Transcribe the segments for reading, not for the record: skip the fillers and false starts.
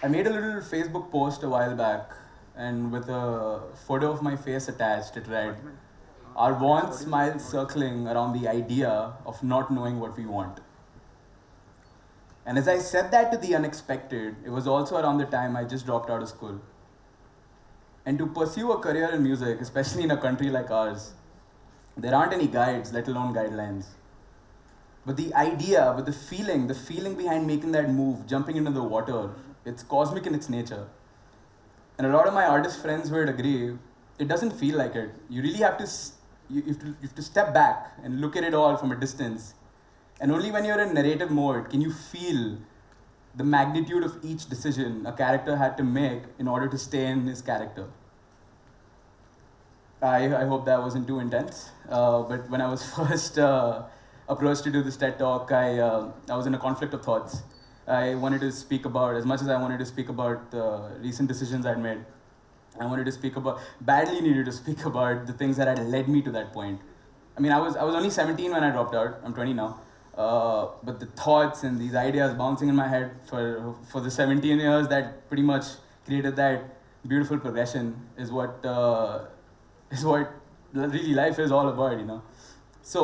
I made a little Facebook post a while back, and with a photo of my face attached, it read, "Our wants smile circling around the idea of not knowing what we want." And as I said that to the unexpected, it was also around the time I just dropped out of school. And to pursue a career in music, especially in a country like ours, there aren't any guides, let alone guidelines. But the idea, but the feeling behind making that move, jumping into the water, it's cosmic in its nature. And a lot of my artist friends would agree, it doesn't feel like it. You really have to, you have to step back and look at it all from a distance. And only when you're in narrative mode can you feel the magnitude of each decision a character had to make in order to stay in his character. I hope that wasn't too intense, but when I was first approached to do this TED talk, I was in a conflict of thoughts. I wanted to speak about, as much as I wanted to speak about the recent decisions I'd made, I wanted to speak about, badly needed to speak about the things that had led me to that point. I mean, I was only 17 when I dropped out. I'm 20 now. But the thoughts and these ideas bouncing in my head for the 17 years that pretty much created that beautiful progression is what really life is all about, you know. So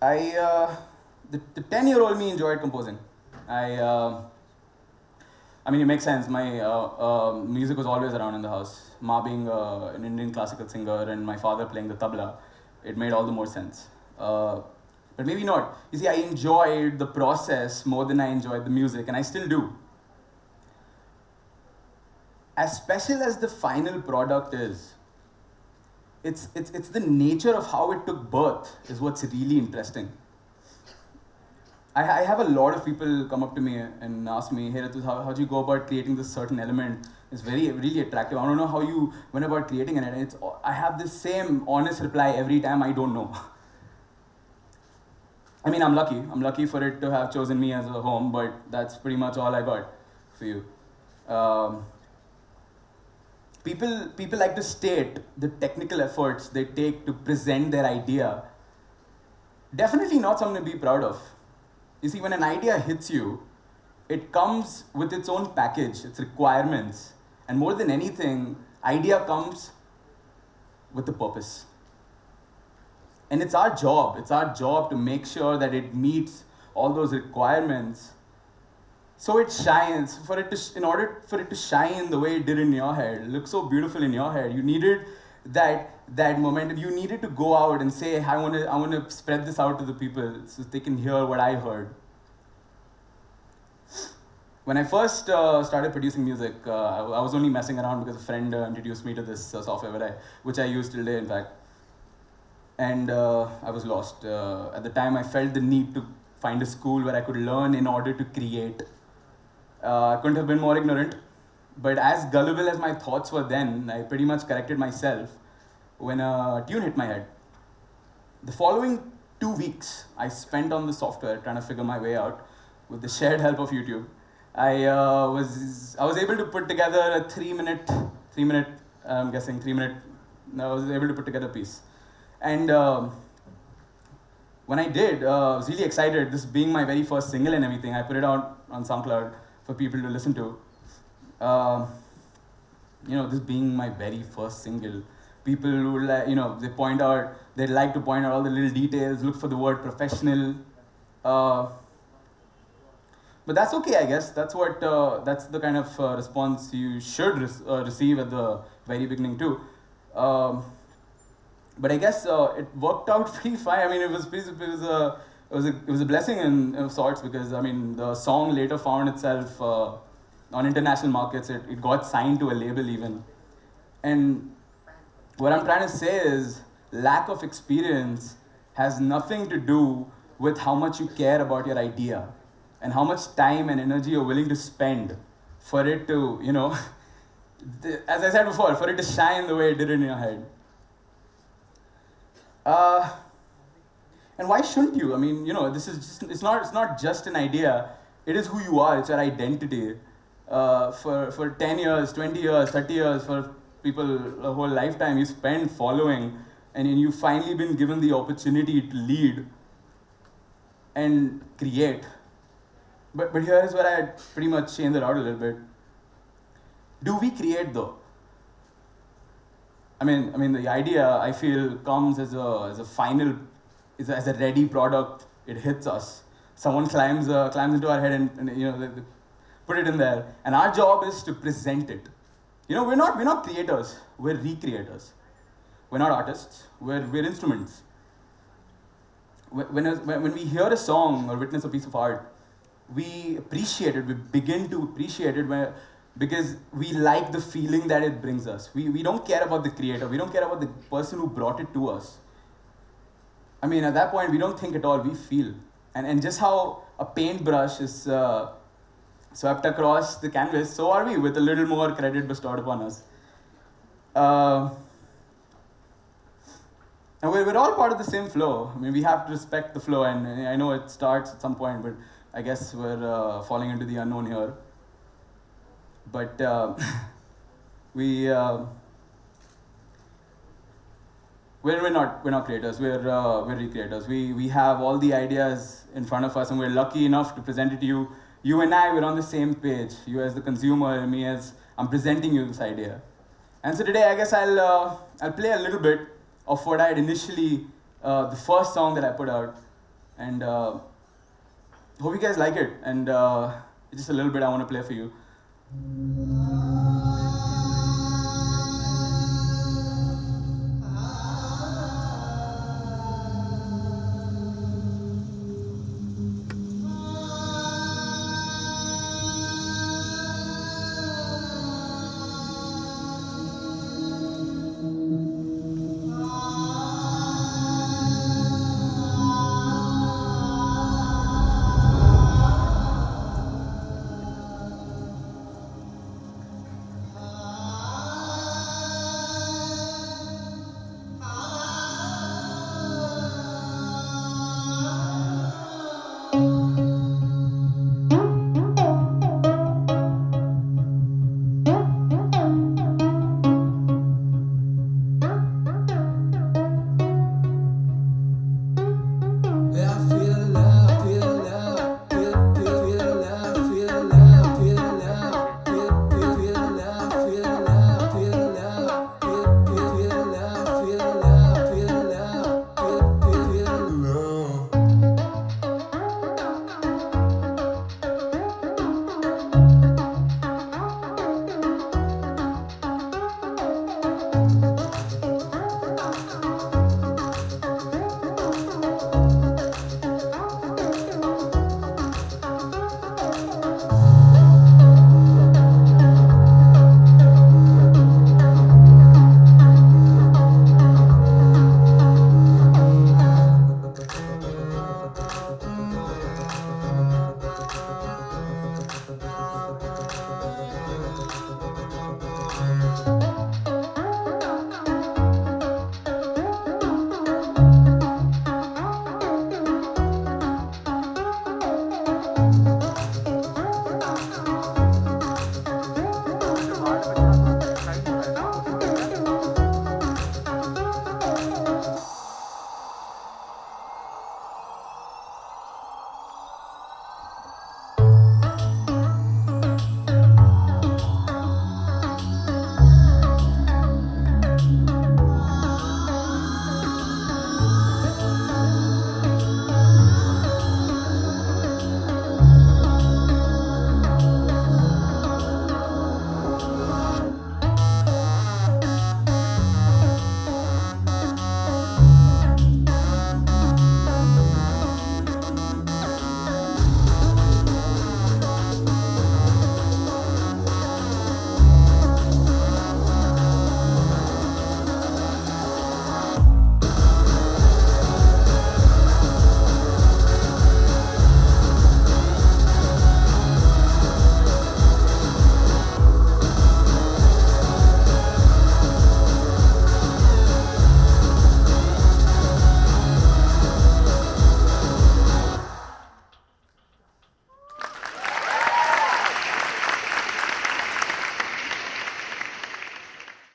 the 10-year-old me enjoyed composing. I mean, it makes sense. My music was always around in the house. Ma being an Indian classical singer and my father playing the tabla, it made all the more sense. But maybe not. You see, I enjoyed the process more than I enjoyed the music, and I still do. As special as the final product is, it's the nature of how it took birth is what's really interesting. I have a lot of people come up to me and ask me, "Hey Ritviz, how do you go about creating this certain element? It's really attractive. I don't know how you went about creating it." And I have the same honest reply every time: I don't know. I mean, I'm lucky. I'm lucky for it to have chosen me as a home, but that's pretty much all I got for you. People like to state the technical efforts they take to present their idea. Definitely not something to be proud of. You see, when an idea hits you, it comes with its own package, its requirements. And more than anything, idea comes with a purpose. And it's our job to make sure that it meets all those requirements. So it shines, in order for it to shine the way it did in your head, look so beautiful in your head, you needed that momentum. You needed to go out and say, I want to spread this out to the people so they can hear what I heard. When I first started producing music, I was only messing around because a friend introduced me to this software, which I use till today, in fact. And I was lost. At the time, I felt the need to find a school where I could learn in order to create. I couldn't have been more ignorant. But as gullible as my thoughts were then, I pretty much corrected myself when a tune hit my head. The following 2 weeks, I spent on the software trying to figure my way out with the shared help of YouTube. I was able to put together a 3-minute, I'm guessing 3-minute, I was able to put together a piece. And when I did, I was really excited, this being my very first single and everything. I put it out on SoundCloud for people to listen to. This being my very first single, people who they'd like to point out all the little details, look for the word professional. But that's okay, I guess. That's the kind of response you should receive at the very beginning too. But I guess it worked out pretty fine. I mean, it was a blessing of sorts, because I mean the song later found itself on international markets. It got signed to a label even. And what I'm trying to say is, lack of experience has nothing to do with how much you care about your idea and how much time and energy you're willing to spend for it to, as I said before, for it to shine the way it did in your head. And why shouldn't you? I mean, it's not just an idea. It is who you are. It's your identity. For 10 years, 20 years, 30 years, for people, a whole lifetime you spend following, and you've finally been given the opportunity to lead and create. But here is where I pretty much change it out a little bit. Do we create though? I mean, the idea I feel comes as a final, as a ready product. It hits us. Someone climbs into our head and they put it in there, and our job is to present it. We're not creators. We're recreators. We're not artists. We're instruments. When we hear a song or witness a piece of art, we appreciate it. We begin to appreciate it because we like the feeling that it brings us. We don't care about the creator. We don't care about the person who brought it to us. I mean, at that point, we don't think at all. We feel. And just how a paintbrush is swept across the canvas, so are we, with a little more credit bestowed upon us. And we're all part of the same flow. I mean, we have to respect the flow, and I know it starts at some point, but I guess we're falling into the unknown here. But we're not creators. We're recreators. We have all the ideas in front of us, and we're lucky enough to present it to you. You and I, we're on the same page. You as the consumer, and me as I'm presenting you this idea. And so today, I guess I'll play a little bit of what I had initially, the first song that I put out, and hope you guys like it. And just a little bit I want to play for you.